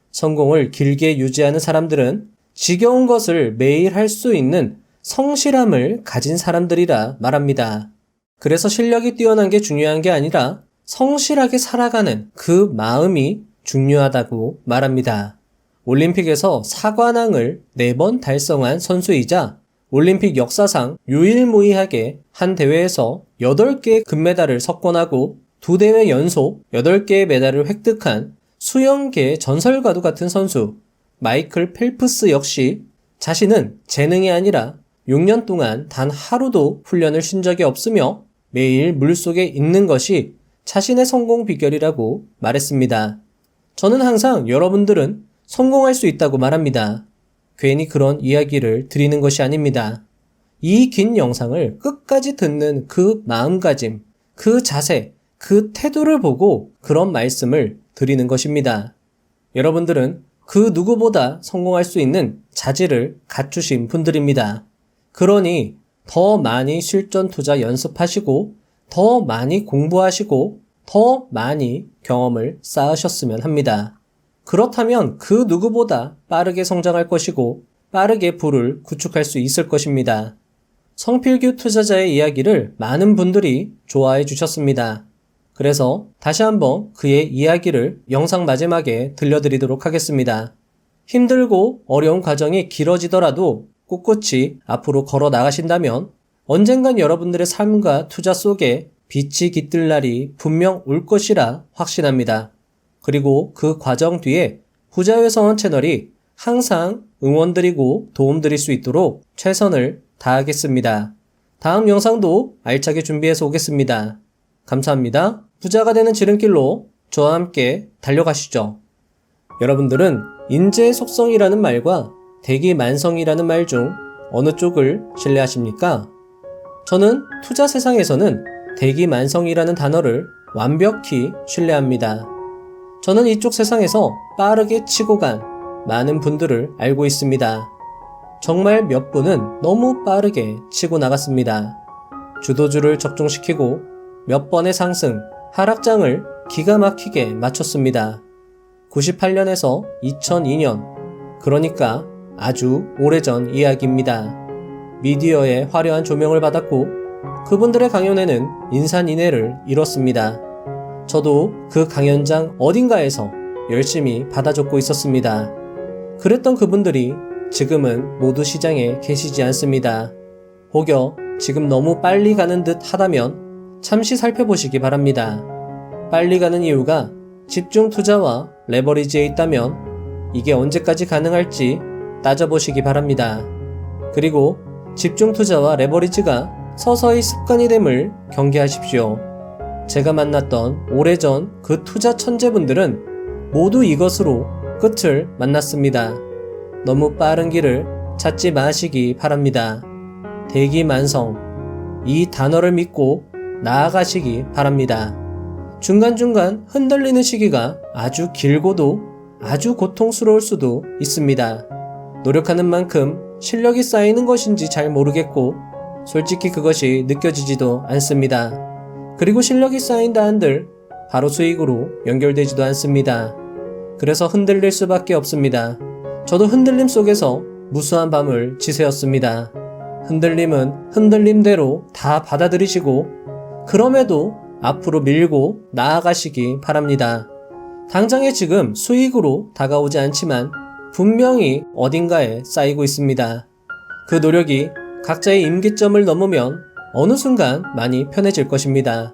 A: 성공을 길게 유지하는 사람들은 지겨운 것을 매일 할 수 있는 성실함을 가진 사람들이라 말합니다. 그래서 실력이 뛰어난 게 중요한 게 아니라 성실하게 살아가는 그 마음이 중요하다고 말합니다. 올림픽에서 사관왕을 4번 달성한 선수이자 올림픽 역사상 유일무이하게 한 대회에서 8개의 금메달을 석권하고 2대회 연속 8개의 메달을 획득한 수영계 전설과도 같은 선수 마이클 펠프스 역시 자신은 재능이 아니라 6년 동안 단 하루도 훈련을 쉰 적이 없으며 매일 물속에 있는 것이 자신의 성공 비결이라고 말했습니다. 저는 항상 여러분들은 성공할 수 있다고 말합니다. 괜히 그런 이야기를 드리는 것이 아닙니다. 이 긴 영상을 끝까지 듣는 그 마음가짐, 그 자세, 그 태도를 보고 그런 말씀을 드리는 것입니다. 여러분들은 그 누구보다 성공할 수 있는 자질을 갖추신 분들입니다. 그러니 더 많이 실전 투자 연습하시고 더 많이 공부하시고 더 많이 경험을 쌓으셨으면 합니다. 그렇다면 그 누구보다 빠르게 성장할 것이고 빠르게 부를 구축할 수 있을 것입니다. 성필규 투자자의 이야기를 많은 분들이 좋아해 주셨습니다. 그래서 다시 한번 그의 이야기를 영상 마지막에 들려드리도록 하겠습니다. 힘들고 어려운 과정이 길어지더라도 꿋꿋이 앞으로 걸어 나가신다면 언젠간 여러분들의 삶과 투자 속에 빛이 깃들 날이 분명 올 것이라 확신합니다. 그리고 그 과정 뒤에 부자유의 채널이 항상 응원드리고 도움드릴 수 있도록 최선을 다하겠습니다. 다음 영상도 알차게 준비해서 오겠습니다. 감사합니다. 부자가 되는 지름길로 저와 함께 달려가시죠. 여러분들은 인재의 속성이라는 말과 대기만성이라는 말 중 어느 쪽을 신뢰하십니까? 저는 투자 세상에서는 대기만성이라는 단어를 완벽히 신뢰합니다. 저는 이쪽 세상에서 빠르게 치고 간 많은 분들을 알고 있습니다. 정말 몇 분은 너무 빠르게 치고 나갔습니다. 주도주를 적중시키고 몇 번의 상승, 하락장을 기가 막히게 맞췄습니다. 98년에서 2002년, 그러니까 아주 오래전 이야기입니다. 미디어의 화려한 조명을 받았고 그분들의 강연에는 인산인해를 이뤘습니다. 저도 그 강연장 어딘가에서 열심히 받아 적고 있었습니다. 그랬던 그분들이 지금은 모두 시장에 계시지 않습니다. 혹여 지금 너무 빨리 가는 듯 하다면 잠시 살펴보시기 바랍니다. 빨리 가는 이유가 집중 투자와 레버리지에 있다면 이게 언제까지 가능할지 따져보시기 바랍니다. 그리고 집중 투자와 레버리지가 서서히 습관이 됨을 경계하십시오. 제가 만났던 오래전 그 투자 천재분들은 모두 이것으로 끝을 만났습니다. 너무 빠른 길을 찾지 마시기 바랍니다. 대기만성, 이 단어를 믿고 나아가시기 바랍니다. 중간중간 흔들리는 시기가 아주 길고도 아주 고통스러울 수도 있습니다. 노력하는 만큼 실력이 쌓이는 것인지 잘 모르겠고 솔직히 그것이 느껴지지도 않습니다. 그리고 실력이 쌓인다 한들 바로 수익으로 연결되지도 않습니다. 그래서 흔들릴 수밖에 없습니다. 저도 흔들림 속에서 무수한 밤을 지새웠습니다. 흔들림은 흔들림대로 다 받아들이시고 그럼에도 앞으로 밀고 나아가시기 바랍니다. 당장에 지금 수익으로 다가오지 않지만 분명히 어딘가에 쌓이고 있습니다. 그 노력이 각자의 임기점을 넘으면 어느 순간 많이 편해질 것입니다.